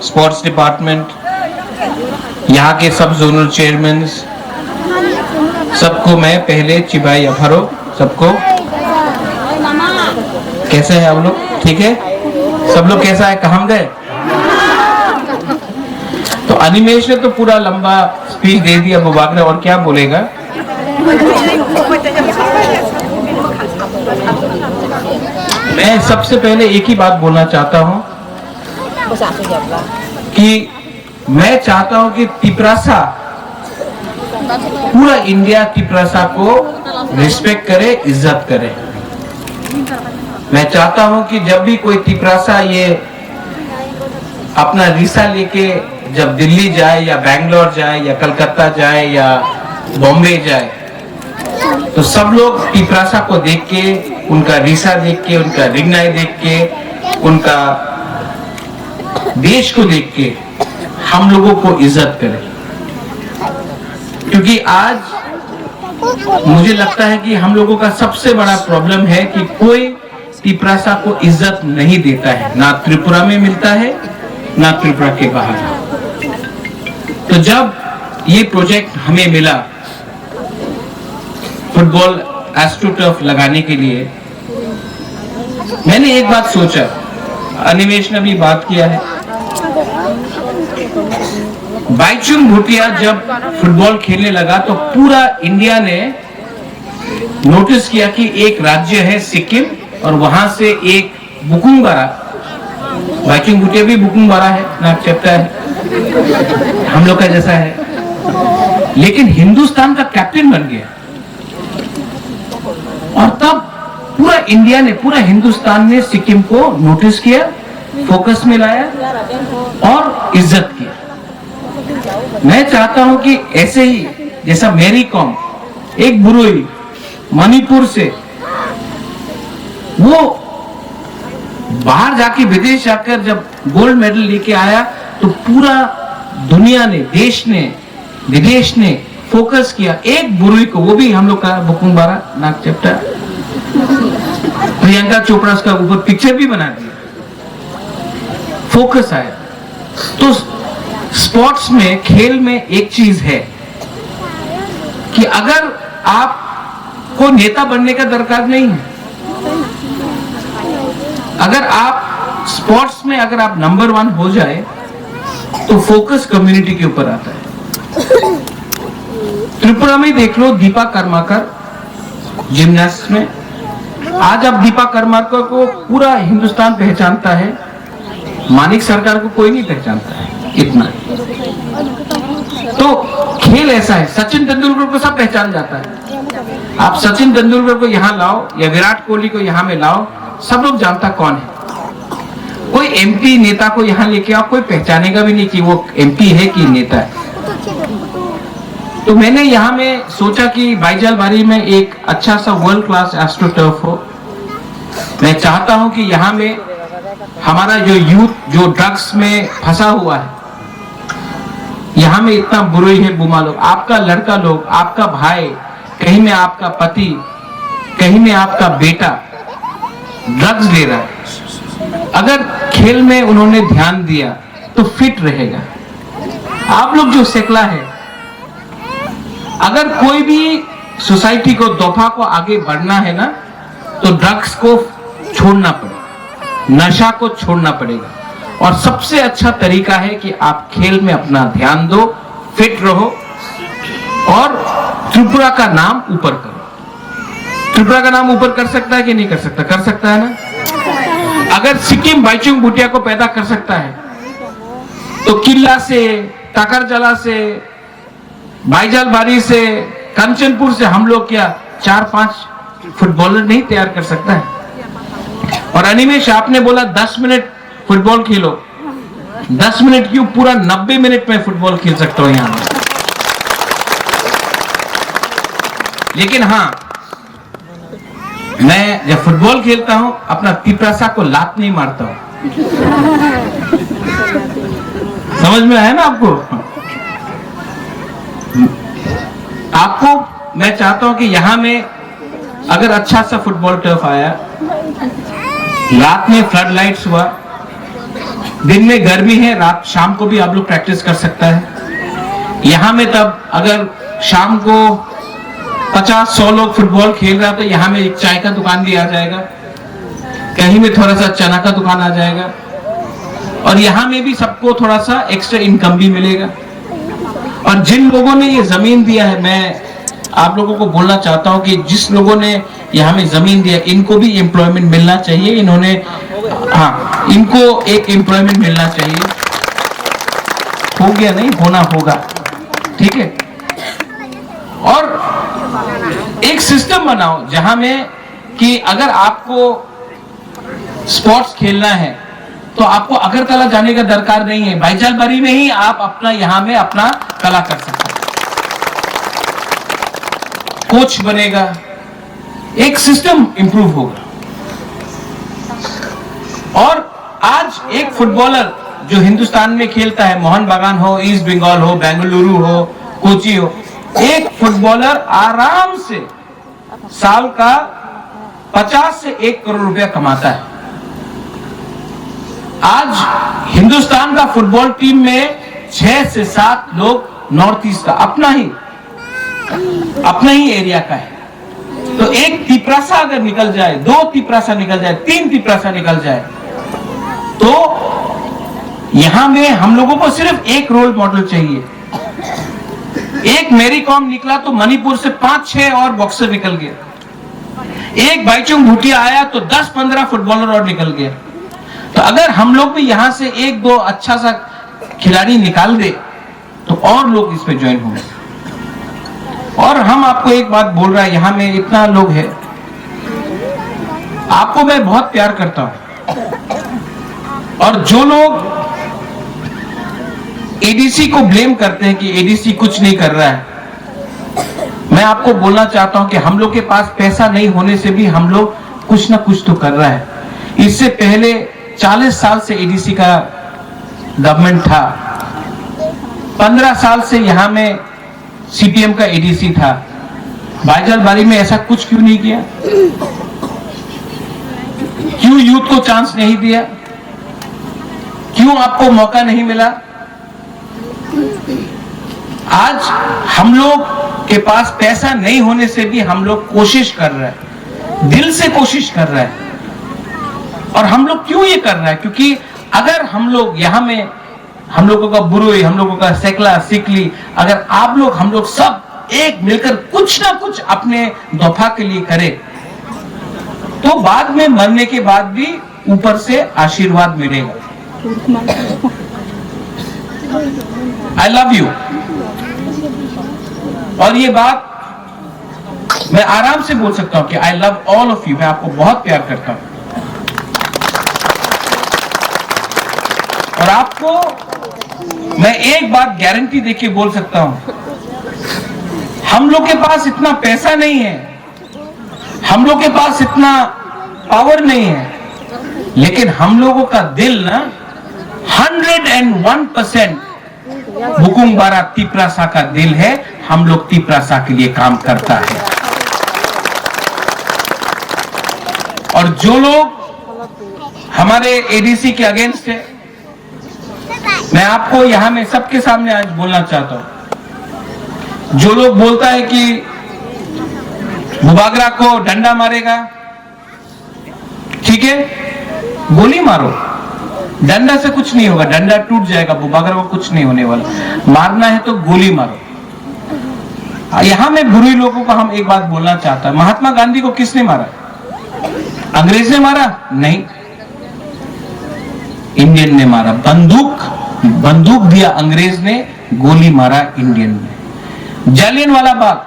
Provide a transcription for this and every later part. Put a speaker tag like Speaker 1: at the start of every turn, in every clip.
Speaker 1: Sports department, यहाँ के सब जोनल चेयरमैन, सबको मैं पहले चिबाई अफरो, सबको कैसे हैं आप लोग? ठीक है सब लोग? कैसा है, कहाँ गए? तो अनिमेश ने तो पूरा लंबा स्पीच दे दिया, मुबारक और क्या बोलेगा। मैं सबसे पहले एक ही बात बोलना चाहता हूं कि मैं चाहता हूं कि तिपरासा, पूरा इंडिया तिपरासा को रिस्पेक्ट करे, इज्जत करे। मैं चाहता हूं कि जब भी कोई तिपरासा ये अपना रिसा लेके जब दिल्ली जाए या बैंगलोर जाए या कलकत्ता जाए या बॉम्बे जाए, तो सब लोग तिपरासा को देख के, उनका रिसा देख के, उनका रिंगनाई देख के, उनका देश को देख के हम लोगों को इज्जत करें। क्योंकि आज मुझे लगता है कि हम लोगों का सबसे बड़ा प्रॉब्लम है कि कोई तिपरासा को इज्जत नहीं देता है, ना त्रिपुरा में मिलता है ना त्रिपुरा के बाहर। तो जब ये प्रोजेक्ट हमें मिला फुटबॉल एस्ट्रोटर्फ लगाने के लिए, मैंने एक बात सोचा, अनिमेश ने भी बात किया है, बाइचुंग भूटिया जब फुटबॉल खेलने लगा तो पूरा इंडिया ने नोटिस किया कि एक राज्य है सिक्किम और वहां से एक बुकुंगबारा, बाइचुंग भूटिया भी बुकुंगबारा है, नाक चपटा है, हम लोग का जैसा है, लेकिन हिंदुस्तान का कैप्टन बन गया। और तब पूरा इंडिया ने, पूरा हिंदुस्तान ने सिक्किम को नोटिस किया, फोकस में लाया और इज्जत किया। मैं चाहता हूं कि ऐसे ही जैसा मेरी कॉम, एक बुरुई मणिपुर से, वो बाहर जाके, विदेश जाकर जब गोल्ड मेडल लेके आया तो पूरा दुनिया ने, देश ने, विदेश ने फोकस किया एक बुरुई को, वो भी हम लोग का बुकुंगबारा, नाक चपटा। प्रियंका चोपड़ा उसका ऊपर पिक्चर भी बना दिया, फोकस आया। तो स्पोर्ट्स में, खेल में एक चीज है कि अगर आपको नेता बनने का दरकार नहीं है, अगर आप स्पोर्ट्स में अगर आप नंबर 1 हो जाए तो फोकस कम्युनिटी के ऊपर आता है। त्रिपुरा में देख लो, दीपा कर्माकर जिम्नास्ट में, आज अब दीपा कर्माकर को पूरा हिंदुस्तान पहचानता है, मानिक सरकार को कोई नहीं पहचानता है, इतना। तो खेल ऐसा है, सचिन तेंदुलकर को सब पहचान जाता है। आप सचिन तेंदुलकर को यहाँ लाओ या विराट कोहली को यहाँ में लाओ, सब लोग जानता कौन है। कोई एमपी नेता को यहाँ लेके आओ, कोई पहचानेगा भी नहीं कि वो एमपी है कि नेता है। तो मैंने यहाँ में सोचा कि बाईजालबाड़ी में एक अच्छा सा वर्ल्ड क्लास एस्ट्रोटर्फ हो। मैं चाहता हूं कि यहाँ में हमारा जो यूथ जो ड्रग्स में फंसा हुआ है, यहाँ में इतना बुराई है, बुमा लोग, आपका लड़का लोग, आपका भाई, कहीं में आपका पति, कहीं में आपका बेटा ड्रग्स ले रहा है। अगर खेल में उन्होंने ध्यान दिया तो फिट रहेगा। आप लोग जो सेकला है, अगर कोई भी सोसाइटी को, दोफा को आगे बढ़ना है ना, तो ड्रग्स को छोड़ना पड़ेगा, नशा को छोड़ना पड़ेगा। और सबसे अच्छा तरीका है कि आप खेल में अपना ध्यान दो, फिट रहो और त्रिपुरा का नाम ऊपर करो। त्रिपुरा का नाम ऊपर कर सकता है कि नहीं कर सकता? कर सकता है ना। अगर सिक्किम बाइचुंग भूटिया को पैदा कर सकता है तो किल्ला से, टाकरजला से, बाईजालबाड़ी से, कंचनपुर से हम लोग क्या 4-5 फुटबॉलर नहीं तैयार कर सकता है? और अनिमेश, आपने बोला 10 मिनट फुटबॉल खेलो, 10 मिनट क्यों, पूरा 90 मिनट में फुटबॉल खेल सकता हूं यहां। लेकिन हाँ, मैं जब फुटबॉल खेलता हूं अपना तिपरासा को लात नहीं मारता हूं। समझ में आया ना आपको? आपको मैं चाहता हूं कि यहां में अगर अच्छा सा फुटबॉल टर्फ आया, रात में फ्लड लाइट्स हुआ, दिन में गर्मी है, रात शाम को भी आप लोग प्रैक्टिस कर सकता है। यहाँ में तब अगर शाम को 50-100 लोग फुटबॉल खेल रहा है तो यहाँ में एक चाय का दुकान भी आ जाएगा, कहीं में थोड़ा सा चना का दुकान आ जाएगा, और यहाँ में भी सबको थोड़ा सा एक्स्ट्रा इनकम भी मिलेगा। और जिन लोगों ने ये जमीन दिया है, मैं आप लोगों को बोलना चाहता हूँ कि जिस लोगों ने यहाँ में जमीन दिया, इनको भी एम्प्लॉयमेंट मिलना चाहिए। इन्होंने, हाँ, इनको एक एम्प्लॉयमेंट मिलना चाहिए। हो गया नहीं, होना होगा, ठीक है। और एक सिस्टम बनाओ जहां में कि अगर आपको स्पोर्ट्स खेलना है तो आपको अगरतला जाने का दरकार नहीं है, भाईजालबारी में ही आप अपना यहाँ में अपना कला कर सकते हैं। कोच बनेगा, एक सिस्टम इंप्रूव होगा। और आज एक फुटबॉलर जो हिंदुस्तान में खेलता है, मोहन बागान हो, ईस्ट बंगाल हो, बेंगलुरु हो, कोची हो, एक फुटबॉलर आराम से साल का 50 से 1 करोड़ रुपया कमाता है। आज हिंदुस्तान का फुटबॉल टीम में 6 से 7 लोग नॉर्थ ईस्ट का अपना ही एरिया का है। तो एक तिपरासा अगर निकल जाए, 2 तिपरासा निकल जाए, 3 तिपरासा निकल जाए, तो यहां में हम लोगों को सिर्फ एक रोल मॉडल चाहिए। एक मैरी कॉम निकला तो मणिपुर से 5-6 और बॉक्सर निकल गया। एक भाईचुंग भूटिया आया तो 10-15 फुटबॉलर और निकल गया। तो अगर हम लोग भी यहां से 1-2 अच्छा सा खिलाड़ी निकाल दे तो और लोग इसमें ज्वाइन होंगे। और हम आपको एक बात बोल रहा है, यहां में इतना लोग है, आपको मैं बहुत प्यार करता हूं। और जो लोग एडीसी को ब्लेम करते हैं कि एडीसी कुछ नहीं कर रहा है, मैं आपको बोलना चाहता हूं कि हम लोग के पास पैसा नहीं होने से भी हम लोग कुछ ना कुछ तो कर रहा है। इससे पहले 40 साल से एडीसी का गवर्नमेंट था, 15 साल से यहां में सीपीएम का एडीसी था। भाईजालबारी में ऐसा कुछ क्यों नहीं किया? क्यों यूथ को चांस नहीं दिया? क्यों आपको मौका नहीं मिला? आज हम लोग के पास पैसा नहीं होने से भी हम लोग कोशिश कर रहे हैं, दिल से कोशिश कर रहे हैं। और हम लोग क्यों ये कर रहे हैं? क्योंकि अगर हम लोग यहाँ में, हम लोगों का बुरुई, हम लोगों का सेकला, सिकली, अगर आप लोग, हम लोग सब एक मिलकर कुछ ना कुछ अपने दफा के लिए करें तो बाद में मरने के बाद भी ऊपर से आशीर्वाद मिलेगा। I love you. और ये बात मैं आराम से बोल सकता हूं कि आई लव ऑल ऑफ यू। मैं आपको बहुत प्यार करता हूं। और आपको मैं एक बात गारंटी देके बोल सकता हूं, हम लोग के पास इतना पैसा नहीं है, हम लोग के पास इतना पावर नहीं है, लेकिन हम लोगों का दिल ना 101% बुकुंग बारा तिपरासा का दिल है। हम लोग तिपरासा के लिए काम करता है। और जो लोग हमारे एडीसी के अगेंस्ट है, मैं आपको यहां में सबके सामने आज बोलना चाहता हूं, जो लोग बोलता है कि बुबागरा को डंडा मारेगा, ठीक है, गोली मारो, डंडा से कुछ नहीं होगा, डंडा टूट जाएगा, बुबागरा को कुछ नहीं होने वाला। मारना है तो गोली मारो। यहां में बुरी लोगों को हम एक बात बोलना चाहता है, महात्मा गांधी को किसने मारा? अंग्रेज ने मारा? नहीं, इंडियन ने मारा। बंदूक दिया अंग्रेज ने, गोली मारा इंडियन ने। जालियनवाला बाग,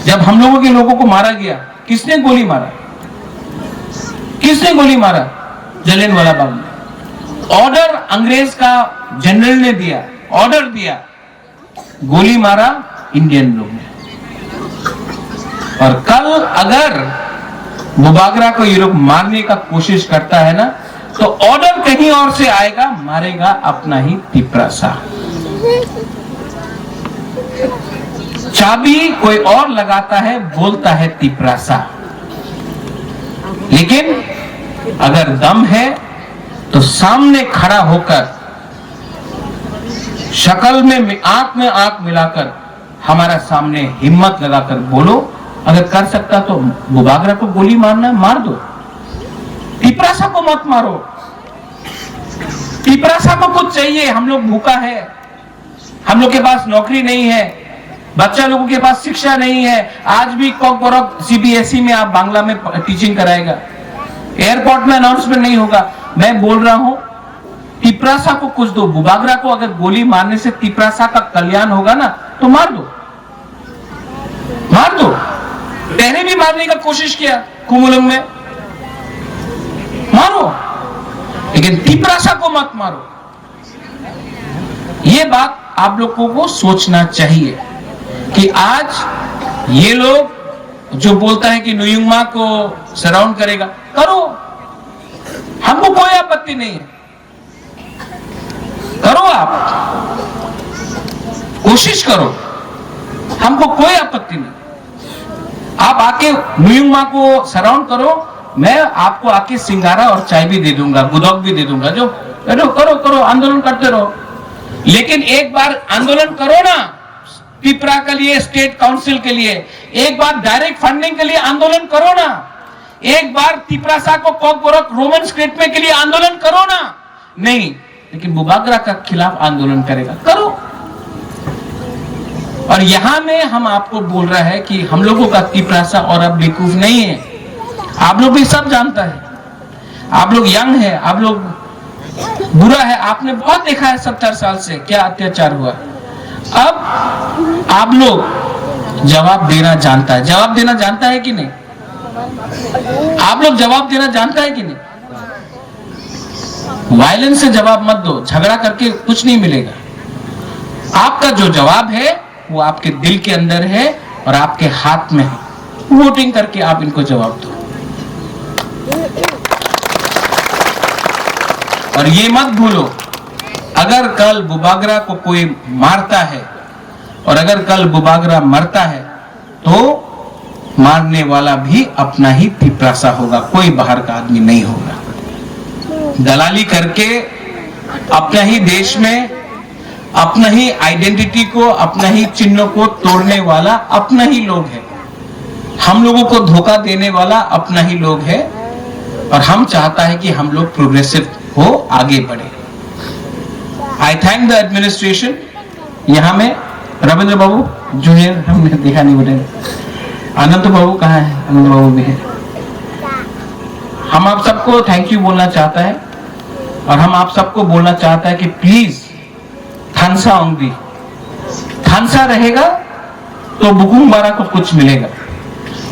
Speaker 1: जब हम लोगों के लोगों को मारा गया, किसने गोली मारा? किसने गोली मारा? जालियनवाला बाग में ऑर्डर अंग्रेज का जनरल ने दिया, ऑर्डर दिया, गोली मारा इंडियन लोग ने। और कल अगर बुबागरा को ये लोग मारने का कोशिश करता है ना, तो ऑर्डर कहीं और से आएगा, मारेगा अपना ही तिपरासा। चाबी कोई और लगाता है, बोलता है तिपरासा। लेकिन अगर दम है तो सामने खड़ा होकर शक्ल में आंख मिलाकर हमारा सामने हिम्मत लगाकर बोलो, अगर कर सकता तो बुबागरा को गोली मारना मार दो, पिपरासा को मत मारो। पिपरासा को कुछ चाहिए, हम लोग भूखा है, हम लोग के पास नौकरी नहीं है, बच्चा लोगों के पास शिक्षा नहीं है। आज भी कॉकबोरक सीबीएसई में आप बांग्ला में टीचिंग कराएगा, एयरपोर्ट में अनाउंसमेंट नहीं होगा। मैं बोल रहा हूं पिपरासा को कुछ दो, बुबागरा को अगर गोली मारने से पिपरासा का कल्याण होगा ना तो मार दो, मार दो। मैंने भी मारने का कोशिश किया कुमुलुंग में, मारो, लेकिन पिपरासा को मत मारो। ये बात आप लोगों को सोचना चाहिए कि आज ये लोग जो बोलता है कि नुयुंगमा को सराउंड करेगा, करो, हमको कोई आपत्ति नहीं है, करो, आप कोशिश करो, हमको कोई आपत्ति नहीं। आप आके नुयुंगमा को सराउंड करो, मैं आपको आके सिंगारा और चाय भी दे दूंगा, गुदौक भी दे दूंगा, जो करो करो करो, आंदोलन करते रहो। लेकिन एक बार आंदोलन करो ना पिपरा के लिए, स्टेट काउंसिल के लिए, एक बार डायरेक्ट फंडिंग के लिए आंदोलन करो ना, एक बार पिपरासा को कॉकबोरक रोमन स्टेट में के लिए आंदोलन करो ना। नहीं, लेकिन बुबागरा का खिलाफ आंदोलन करेगा, करो। और यहां में हम आपको बोल रहा है कि हम लोगों का पिपरासा और अब बेवकूफ नहीं है, आप लोग भी सब जानता है, आप लोग यंग है, आप लोग बुरा है, आपने बहुत देखा है 70 साल से क्या अत्याचार हुआ। अब आप लोग जवाब देना जानता है, जवाब देना जानता है कि नहीं? आप लोग जवाब देना जानता है कि नहीं? वायलेंस से जवाब मत दो, झगड़ा करके कुछ नहीं मिलेगा। आपका जो जवाब है वो आपके दिल के अंदर है और आपके हाथ में है, वोटिंग करके आप इनको जवाब दो। और ये मत भूलो, अगर कल बुबागरा को कोई मारता है और अगर कल बुबागरा मरता है तो मारने वाला भी अपना ही पिपरासा होगा, कोई बाहर का आदमी नहीं होगा। दलाली करके अपना ही देश में अपना ही आइडेंटिटी को, अपना ही चिन्ह को तोड़ने वाला अपना ही लोग है, हम लोगों को धोखा देने वाला अपना ही लोग है। और हम चाहता है कि हम लोग प्रोग्रेसिव हो, आगे बढ़े। आई थैंक द एडमिनिस्ट्रेशन। यहाँ में रविंद्र बाबू जूनियर हमने देखा नहीं, बोले अनंत बाबू कहाँ है? अनंत बाबू भी है। हम आप सबको थैंक यू बोलना चाहता है और हम आप सबको बोलना चाहता है कि प्लीज थानसा ओंगी, थानसा रहेगा तो बुकुंगबारा को कुछ मिलेगा,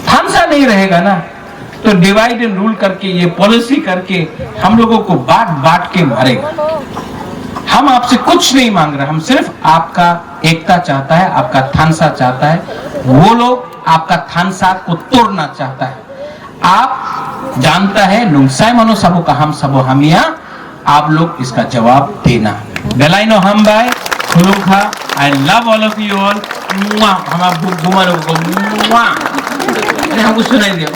Speaker 1: थानसा नहीं रहेगा ना तो डिवाइड एंड रूल करके, ये पॉलिसी करके हम लोगों को बांट बांट के मारेगा। हम आपसे कुछ नहीं मांग रहे, हम सिर्फ आपका एकता चाहता है, आपका थानसा चाहता है। वो लोग आपका थानसा को तोड़ना चाहता है। आप जानता है नुंगसाई मनो सबो का हम सबो हमिया, आप लोग इसका जवाब देना। बेलाइनो हम बाय खुलुखा, I love all of you all. हमारा बुमा लोगों को हमको सुनाई दिया।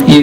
Speaker 1: ये